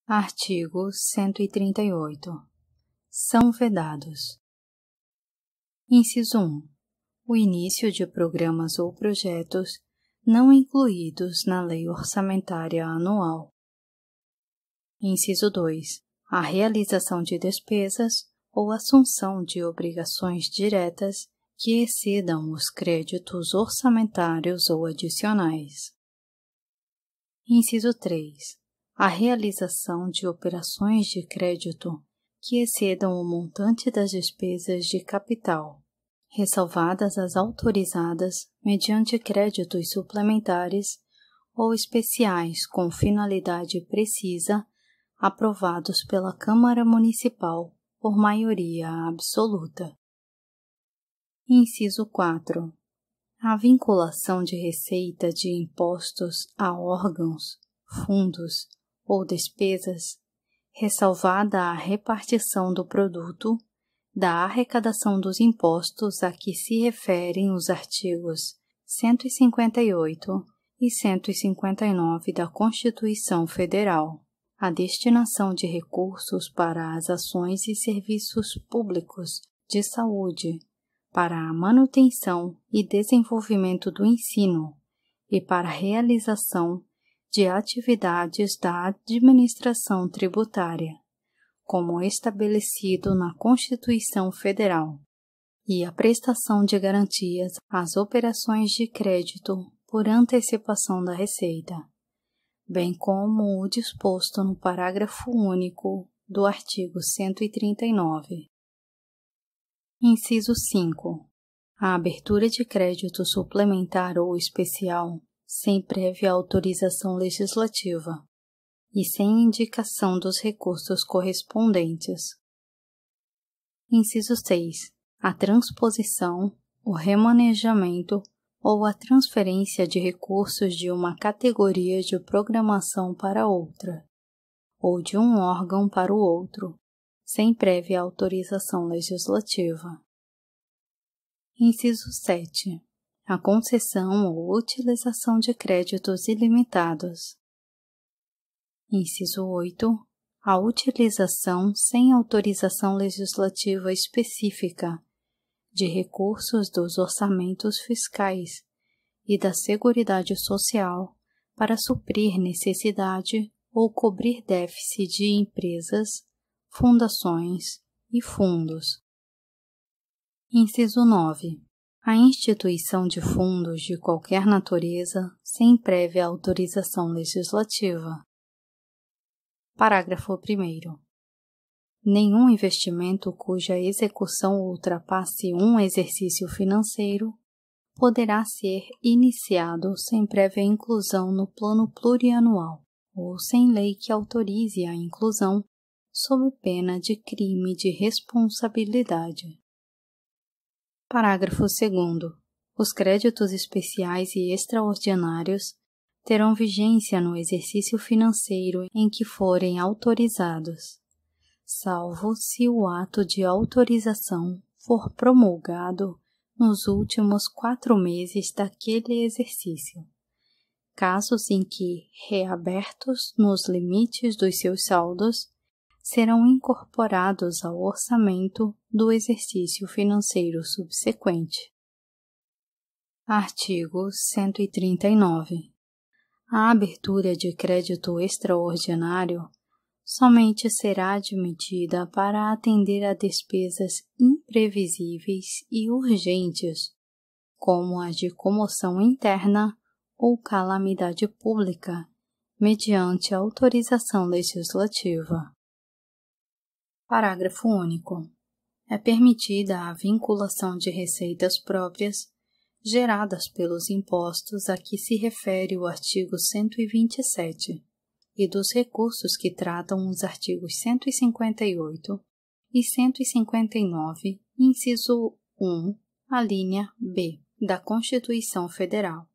Artigo 138. São vedados. Inciso 1. O início de programas ou projetos não incluídos na Lei Orçamentária Anual. Inciso 2. A realização de despesas ou assunção de obrigações diretas que excedam os créditos orçamentários ou adicionais. Inciso 3. A realização de operações de crédito que excedam o montante das despesas de capital, ressalvadas as autorizadas mediante créditos suplementares ou especiais com finalidade precisa, aprovados pela Câmara Municipal por maioria absoluta. Inciso 4. A vinculação de receita de impostos a órgãos, fundos ou despesas, ressalvada a repartição do produto, da arrecadação dos impostos a que se referem os artigos 158 e 159 da Constituição Federal, a destinação de recursos para as ações e serviços públicos de saúde, para a manutenção e desenvolvimento do ensino e para a realização de atividades da administração tributária, como estabelecido na Constituição Federal, e a prestação de garantias às operações de crédito por antecipação da receita, bem como o disposto no parágrafo único do artigo 139. Inciso 5. A abertura de crédito suplementar ou especial sem prévia autorização legislativa e sem indicação dos recursos correspondentes. Inciso 6. A transposição, o remanejamento ou a transferência de recursos de uma categoria de programação para outra, ou de um órgão para o outro, sem prévia autorização legislativa. Inciso 7. A concessão ou utilização de créditos ilimitados. Inciso 8. A utilização sem autorização legislativa específica de recursos dos orçamentos fiscais e da Seguridade Social para suprir necessidade ou cobrir déficit de empresas, fundações e fundos. Inciso 9. A instituição de fundos de qualquer natureza sem prévia autorização legislativa. Parágrafo 1º. Nenhum investimento cuja execução ultrapasse um exercício financeiro poderá ser iniciado sem prévia inclusão no plano plurianual ou sem lei que autorize a inclusão sob pena de crime de responsabilidade. Parágrafo 2º. Os créditos especiais e extraordinários terão vigência no exercício financeiro em que forem autorizados, salvo se o ato de autorização for promulgado nos últimos 4 meses daquele exercício, casos em que, reabertos nos limites dos seus saldos, serão incorporados ao orçamento do exercício financeiro subsequente. Artigo 139. A abertura de crédito extraordinário somente será admitida para atender a despesas imprevisíveis e urgentes, como as de comoção interna ou calamidade pública, mediante autorização legislativa. Parágrafo único. É permitida a vinculação de receitas próprias geradas pelos impostos a que se refere o artigo 127 e dos recursos que tratam os artigos 158 e 159, inciso 1, a linha B da Constituição Federal,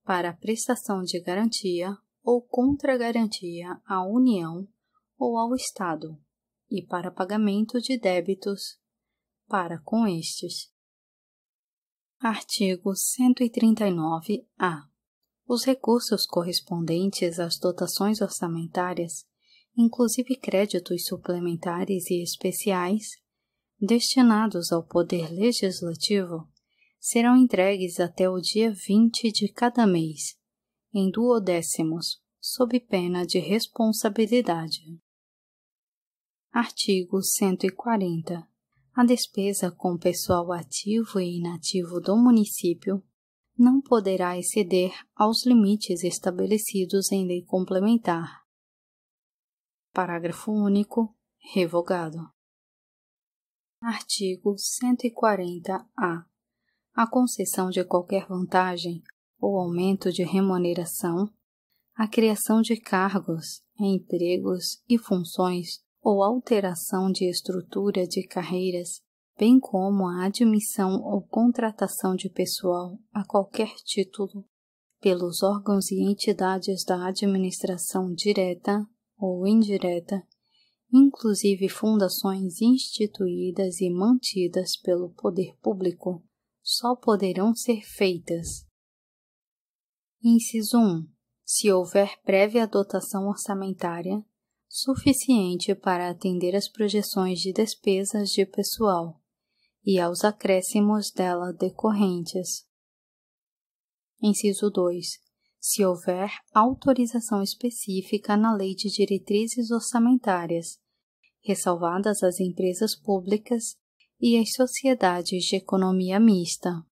para a prestação de garantia ou contragarantia à União ou ao Estado, e para pagamento de débitos para com estes. Artigo 139-A. Os recursos correspondentes às dotações orçamentárias inclusive créditos suplementares e especiais, destinados ao Poder Legislativo, serão entregues até o dia 20 de cada mês, em duodécimos, sob pena de responsabilidade. Artigo 140. A despesa com pessoal ativo e inativo do município não poderá exceder aos limites estabelecidos em lei complementar. Parágrafo único. Revogado. Artigo 140-A. A concessão de qualquer vantagem ou aumento de remuneração, a criação de cargos, empregos e funções ou alteração de estrutura de carreiras, bem como a admissão ou contratação de pessoal a qualquer título pelos órgãos e entidades da administração direta ou indireta, inclusive fundações instituídas e mantidas pelo poder público, só poderão ser feitas. Inciso 1. Se houver prévia dotação orçamentária suficiente para atender às projeções de despesas de pessoal e aos acréscimos dela decorrentes. Inciso 2. Se houver autorização específica na Lei de Diretrizes Orçamentárias, ressalvadas as empresas públicas e as sociedades de economia mista.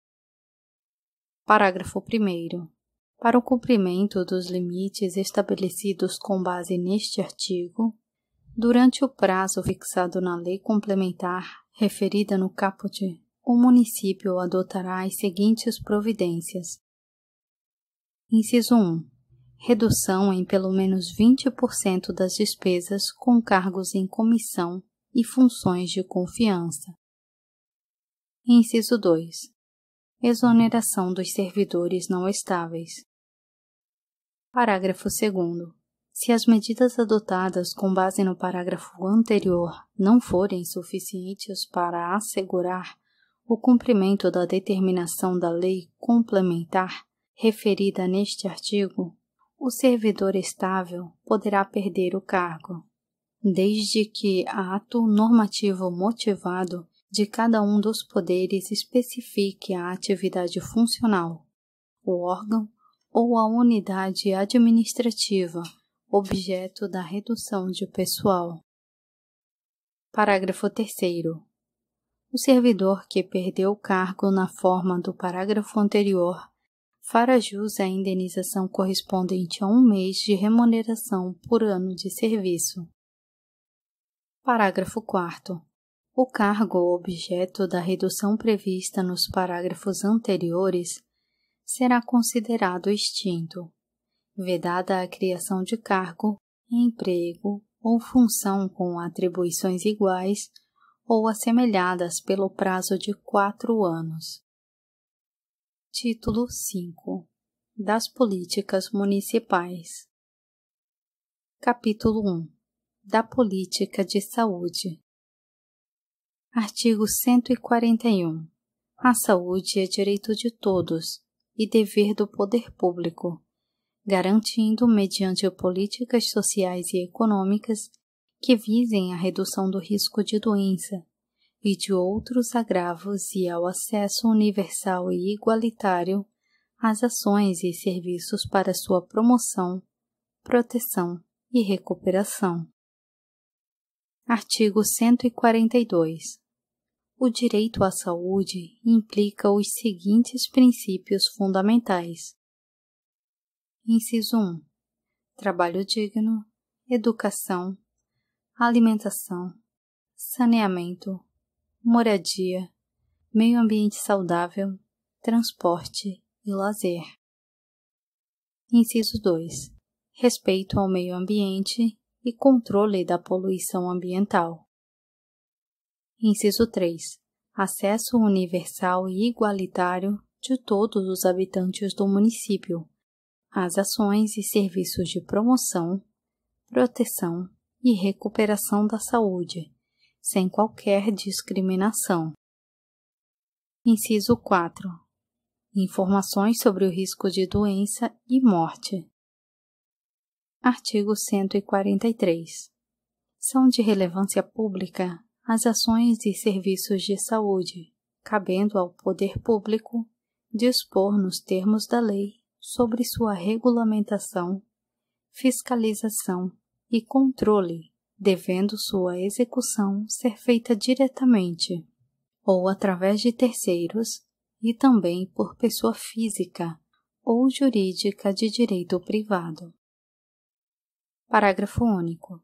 Parágrafo 1º. Para o cumprimento dos limites estabelecidos com base neste artigo, durante o prazo fixado na lei complementar referida no caput, o município adotará as seguintes providências. Inciso 1. Redução em pelo menos 20% das despesas com cargos em comissão e funções de confiança. Inciso 2. Exoneração dos servidores não estáveis. Parágrafo 2º. Se as medidas adotadas com base no parágrafo anterior não forem suficientes para assegurar o cumprimento da determinação da lei complementar referida neste artigo, o servidor estável poderá perder o cargo, desde que ato normativo motivado de cada um dos poderes especifique a atividade funcional, o órgão ou a unidade administrativa objeto da redução de pessoal. Parágrafo 3º. O servidor que perdeu o cargo na forma do parágrafo anterior fará jus à indenização correspondente a 1 mês de remuneração por ano de serviço. Parágrafo 4º. O cargo objeto da redução prevista nos parágrafos anteriores será considerado extinto, vedada a criação de cargo, emprego ou função com atribuições iguais ou assemelhadas pelo prazo de 4 anos. Título 5. Das políticas municipais. Capítulo 1. Da política de saúde. Artigo 141. A saúde é direito de todos e dever do poder público, garantindo mediante políticas sociais e econômicas que visem a redução do risco de doença e de outros agravos e ao acesso universal e igualitário às ações e serviços para sua promoção, proteção e recuperação. Artigo 142. O direito à saúde implica os seguintes princípios fundamentais. Inciso 1. Trabalho digno, educação, alimentação, saneamento, moradia, meio ambiente saudável, transporte e lazer. Inciso 2. Respeito ao meio ambiente e controle da poluição ambiental. Inciso 3. Acesso universal e igualitário de todos os habitantes do município às ações e serviços de promoção, proteção e recuperação da saúde, sem qualquer discriminação. Inciso 4. Informações sobre o risco de doença e morte. Artigo 143. São de relevância pública as ações e serviços de saúde, cabendo ao poder público dispor nos termos da lei sobre sua regulamentação, fiscalização e controle, devendo sua execução ser feita diretamente ou através de terceiros e também por pessoa física ou jurídica de direito privado. Parágrafo único.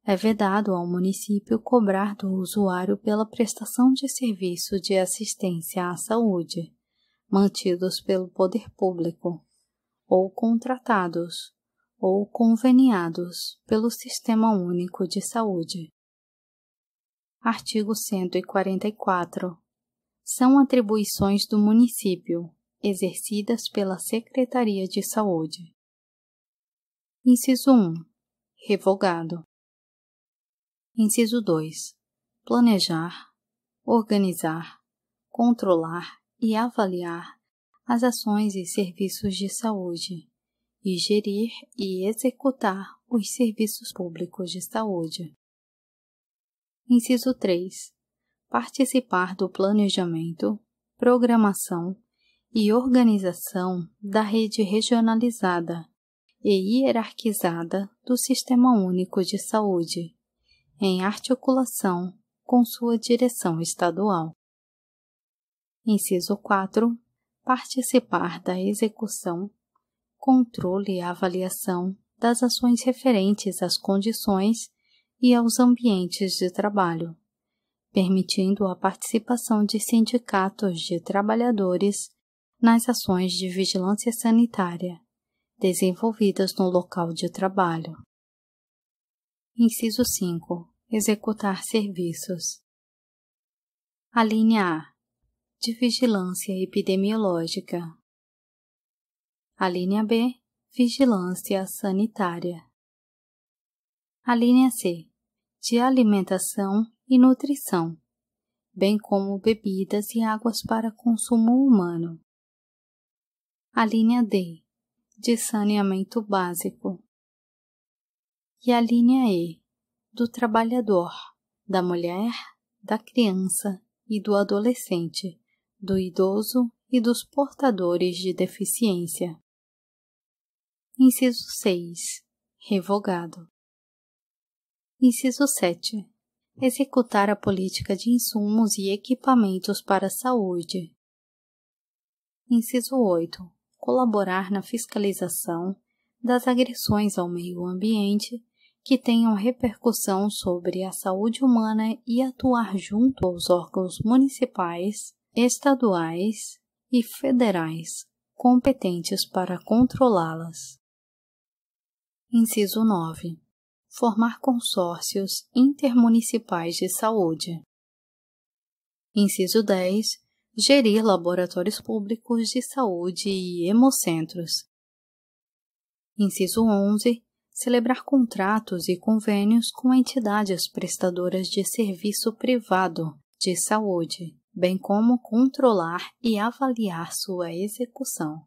É vedado ao município cobrar do usuário pela prestação de serviço de assistência à saúde, mantidos pelo poder público, ou contratados, ou conveniados pelo Sistema Único de Saúde. Artigo 144. São atribuições do município, exercidas pela Secretaria de Saúde. Inciso 1. Revogado. Inciso 2. Planejar, organizar, controlar e avaliar as ações e serviços de saúde e gerir e executar os serviços públicos de saúde. Inciso 3. Participar do planejamento, programação e organização da rede regionalizada e hierarquizada do Sistema Único de Saúde, em articulação com sua direção estadual. Inciso 4. Participar da execução, controle e avaliação das ações referentes às condições e aos ambientes de trabalho, permitindo a participação de sindicatos de trabalhadores nas ações de vigilância sanitária desenvolvidas no local de trabalho. Inciso 5. Executar serviços. Alínea A. De vigilância epidemiológica. Alínea B. Vigilância sanitária. Alínea C. De alimentação e nutrição, bem como bebidas e águas para consumo humano. Alínea D. De saneamento básico. E a linha E, do trabalhador, da mulher, da criança e do adolescente, do idoso e dos portadores de deficiência. Inciso 6. Revogado. Inciso 7. Executar a política de insumos e equipamentos para a saúde. Inciso 8. Colaborar na fiscalização das agressões ao meio ambiente que tenham repercussão sobre a saúde humana e atuar junto aos órgãos municipais, estaduais e federais competentes para controlá-las. Inciso 9. Formar consórcios intermunicipais de saúde. Inciso 10. Gerir laboratórios públicos de saúde e hemocentros. Inciso 11. Celebrar contratos e convênios com entidades prestadoras de serviço privado de saúde, bem como controlar e avaliar sua execução.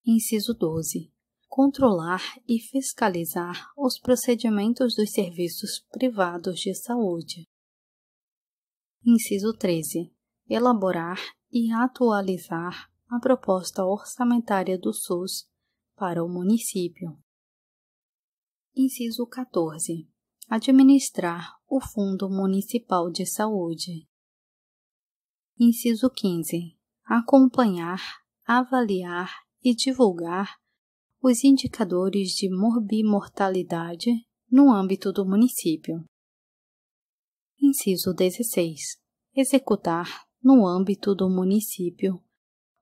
Inciso 12. Controlar e fiscalizar os procedimentos dos serviços privados de saúde. Inciso 13. Elaborar e atualizar a proposta orçamentária do SUS para o município. Inciso 14. Administrar o Fundo Municipal de Saúde. Inciso 15. Acompanhar, avaliar e divulgar os indicadores de morbimortalidade no âmbito do município. Inciso 16. Executar, no âmbito do município,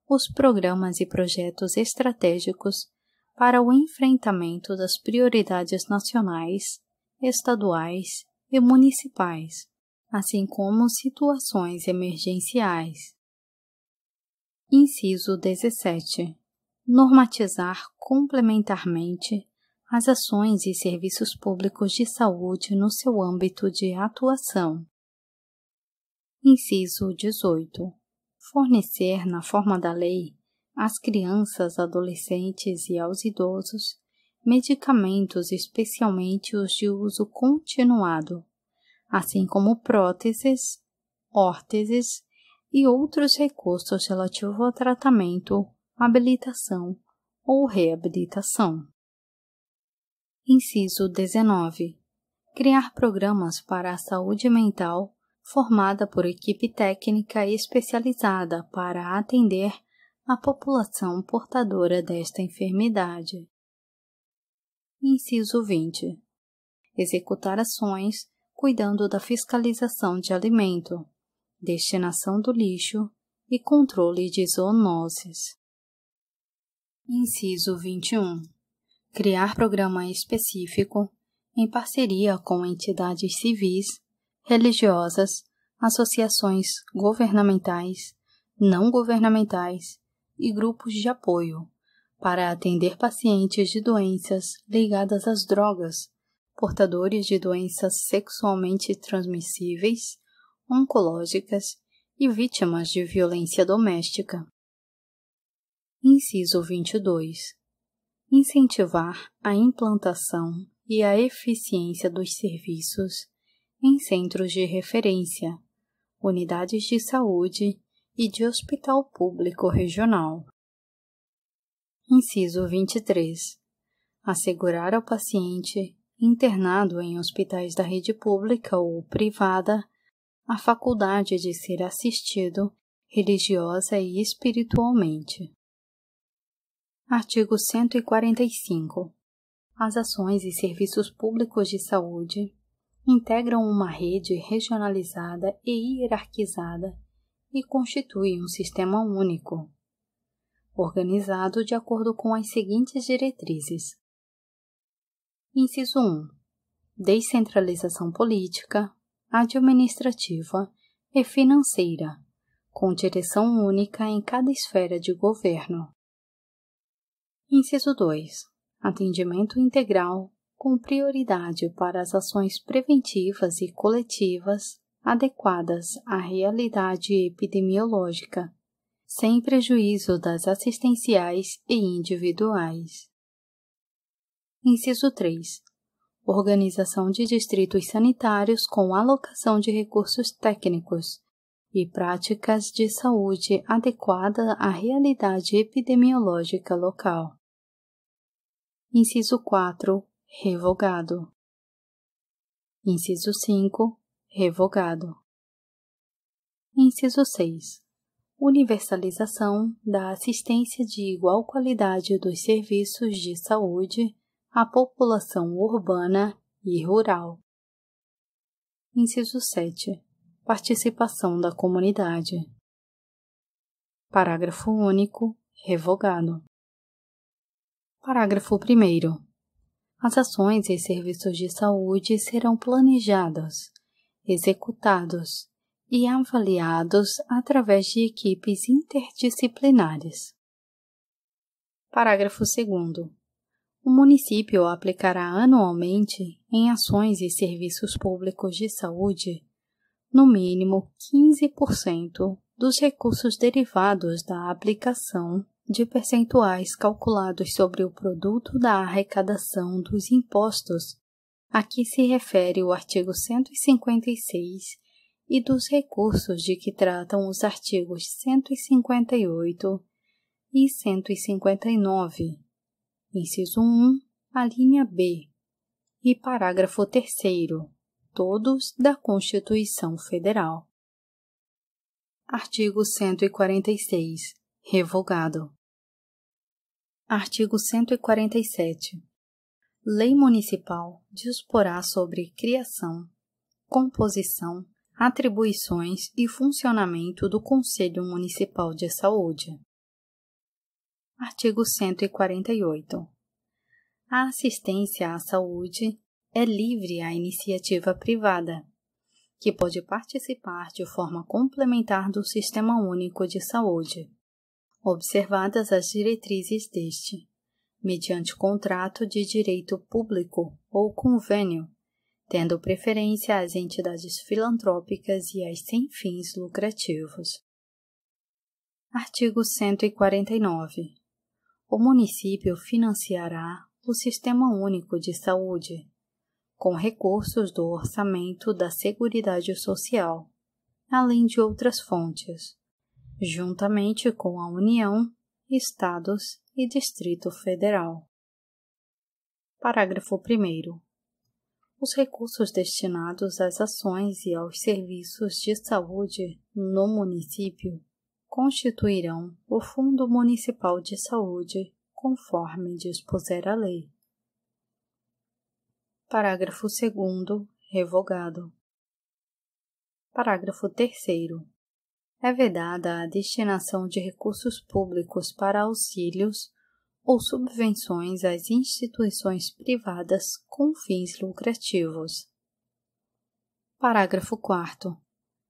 os programas e projetos estratégicos para o enfrentamento das prioridades nacionais, estaduais e municipais, assim como situações emergenciais. Inciso 17. Normatizar complementarmente as ações e serviços públicos de saúde no seu âmbito de atuação. Inciso 18. Fornecer, na forma da lei, às crianças, adolescentes e aos idosos medicamentos, especialmente os de uso continuado, assim como próteses, órteses e outros recursos relativos ao tratamento, habilitação ou reabilitação. Inciso 19. Criar programas para a saúde mental formada por equipe técnica especializada para atender a população portadora desta enfermidade. Inciso 20. Executar ações cuidando da fiscalização de alimento, destinação do lixo e controle de zoonoses. Inciso 21. Criar programa específico em parceria com entidades civis, religiosas, associações governamentais, não governamentais e grupos de apoio para atender pacientes de doenças ligadas às drogas, portadores de doenças sexualmente transmissíveis, oncológicas e vítimas de violência doméstica. Inciso 22. Incentivar a implantação e a eficiência dos serviços em centros de referência, unidades de saúde e de hospital público regional. Inciso 23. Assegurar ao paciente internado em hospitais da rede pública ou privada a faculdade de ser assistido religiosa e espiritualmente. Artigo 145. As ações e serviços públicos de saúde integram uma rede regionalizada e hierarquizada e constituem um sistema único, organizado de acordo com as seguintes diretrizes. Inciso 1. Descentralização política, administrativa e financeira, com direção única em cada esfera de governo. Inciso 2. Atendimento integral, com prioridade para as ações preventivas e coletivas adequadas à realidade epidemiológica, sem prejuízo das assistenciais e individuais. Inciso 3. Organização de distritos sanitários com alocação de recursos técnicos e práticas de saúde adequada à realidade epidemiológica local. Inciso 4. Revogado. Inciso 5. Revogado. Inciso 6. Universalização da assistência de igual qualidade dos serviços de saúde à população urbana e rural. Inciso 7. Participação da comunidade. Parágrafo único. Revogado. Parágrafo 1º. As ações e serviços de saúde serão planejados, executados e avaliados através de equipes interdisciplinares. Parágrafo 2º. O município aplicará anualmente em ações e serviços públicos de saúde, no mínimo 15% dos recursos derivados da aplicação de percentuais calculados sobre o produto da arrecadação dos impostos a que se refere o artigo 156 e dos recursos de que tratam os artigos 158 e 159, inciso 1, a linha B, e parágrafo 3º, todos da Constituição Federal. Artigo 146. Revogado. Artigo 147. Lei municipal disporá sobre criação, composição, atribuições e funcionamento do Conselho Municipal de Saúde. Artigo 148. A assistência à saúde é livre à iniciativa privada, que pode participar de forma complementar do Sistema Único de Saúde, observadas as diretrizes deste, mediante contrato de direito público ou convênio, tendo preferência às entidades filantrópicas e às sem fins lucrativos. Artigo 149. O município financiará o Sistema Único de Saúde, com recursos do orçamento da Seguridade Social, além de outras fontes, juntamente com a União, Estados e Distrito Federal. Parágrafo 1º. Os recursos destinados às ações e aos serviços de saúde no município constituirão o Fundo Municipal de Saúde, conforme dispuser a lei. Parágrafo 2º. Revogado. Parágrafo 3º. É vedada a destinação de recursos públicos para auxílios ou subvenções às instituições privadas com fins lucrativos. Parágrafo 4º.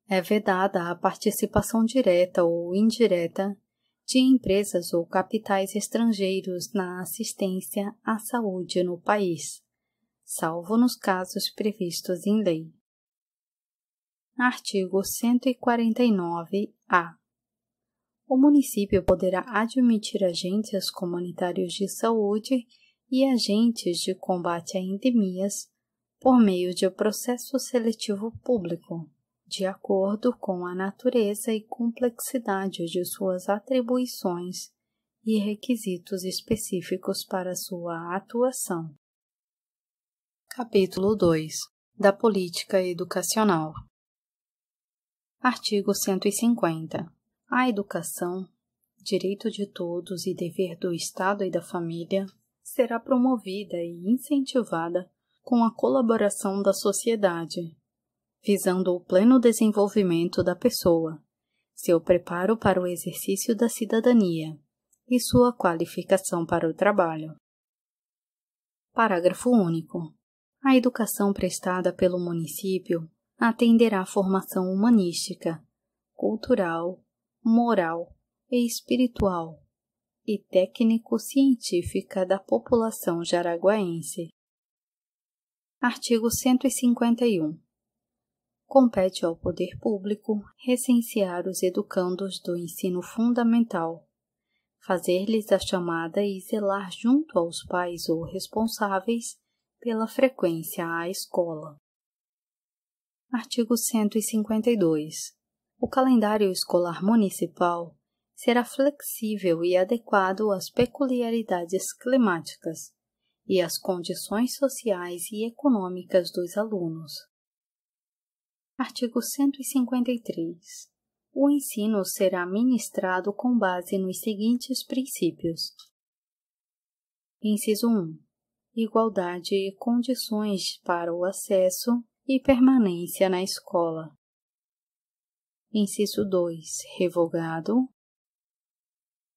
É vedada a participação direta ou indireta de empresas ou capitais estrangeiros na assistência à saúde no país, salvo nos casos previstos em lei. Artigo 149-A. O município poderá admitir agentes comunitários de saúde e agentes de combate a endemias por meio de processo seletivo público, de acordo com a natureza e complexidade de suas atribuições e requisitos específicos para sua atuação. Capítulo 2. Da Política Educacional. Artigo 150. A educação, direito de todos e dever do Estado e da família, será promovida e incentivada com a colaboração da sociedade, visando o pleno desenvolvimento da pessoa, seu preparo para o exercício da cidadania e sua qualificação para o trabalho. Parágrafo único. A educação prestada pelo município atenderá à formação humanística, cultural, moral e espiritual e técnico-científica da população jaraguaense. Artigo 151. Compete ao poder público recensear os educandos do ensino fundamental, fazer-lhes a chamada e zelar junto aos pais ou responsáveis pela frequência à escola. Artigo 152. O calendário escolar municipal será flexível e adequado às peculiaridades climáticas e às condições sociais e econômicas dos alunos. Artigo 153. O ensino será ministrado com base nos seguintes princípios. Inciso 1. Igualdade e condições para o acesso e permanência na escola. Inciso 2. Revogado.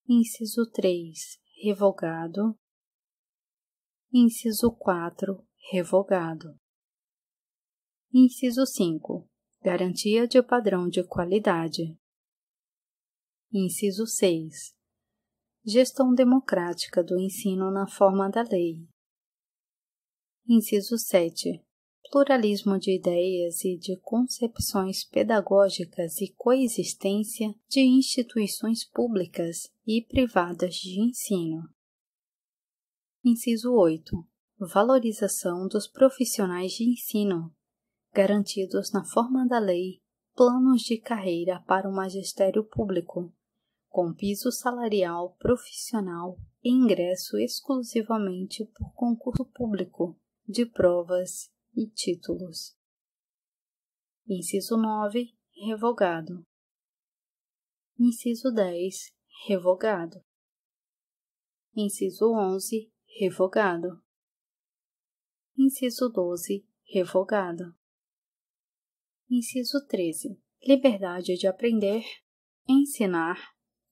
Inciso 3. Revogado. Inciso 4. Revogado. Inciso 5. Garantia de padrão de qualidade. Inciso 6. Gestão democrática do ensino na forma da lei. Inciso 7. Pluralismo de ideias e de concepções pedagógicas e coexistência de instituições públicas e privadas de ensino. Inciso 8. Valorização dos profissionais de ensino, garantidos na forma da lei planos de carreira para o magistério público, com piso salarial profissional e ingresso exclusivamente por concurso público de provas e títulos. Inciso 9. Revogado. Inciso 10. Revogado. Inciso 11. Revogado. Inciso 12. Revogado. Inciso 13. Liberdade de aprender, ensinar,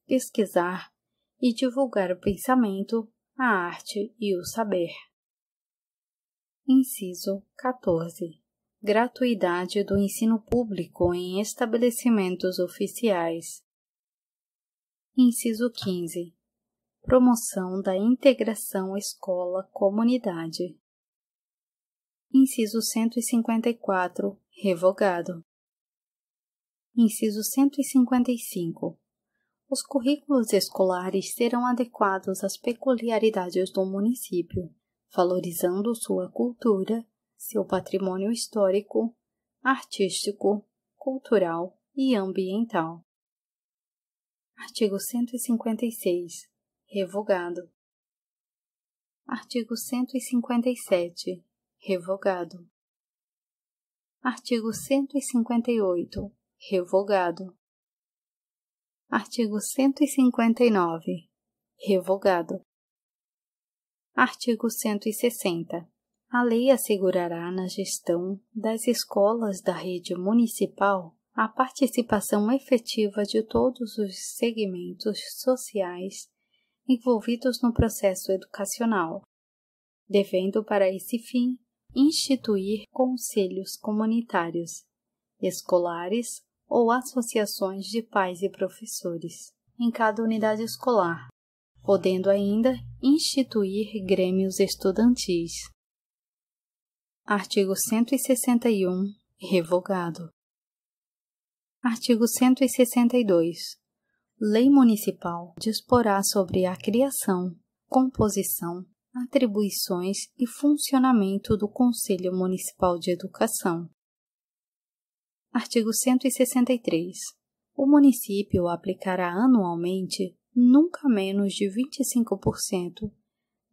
pesquisar e divulgar o pensamento, a arte e o saber. Inciso 14. Gratuidade do ensino público em estabelecimentos oficiais. Inciso 15. Promoção da integração escola-comunidade. Inciso 154. Revogado. Inciso 155. Os currículos escolares serão adequados às peculiaridades do município, valorizando sua cultura, seu patrimônio histórico, artístico, cultural e ambiental. Artigo 156. Revogado. Artigo 157. Revogado. Artigo 158. Revogado. Artigo 159. Revogado. Artigo 160. A lei assegurará na gestão das escolas da rede municipal a participação efetiva de todos os segmentos sociais envolvidos no processo educacional, devendo para esse fim instituir conselhos comunitários, escolares ou associações de pais e professores em cada unidade escolar, podendo ainda instituir grêmios estudantis. Artigo 161. Revogado. Artigo 162. Lei municipal disporá sobre a criação, composição, atribuições e funcionamento do Conselho Municipal de Educação. Artigo 163. O município aplicará anualmente nunca menos de 25%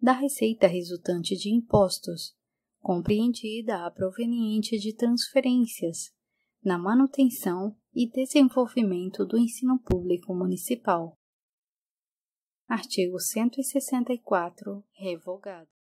da receita resultante de impostos, compreendida a proveniente de transferências, na manutenção e desenvolvimento do ensino público municipal. Artigo 164. Revogado.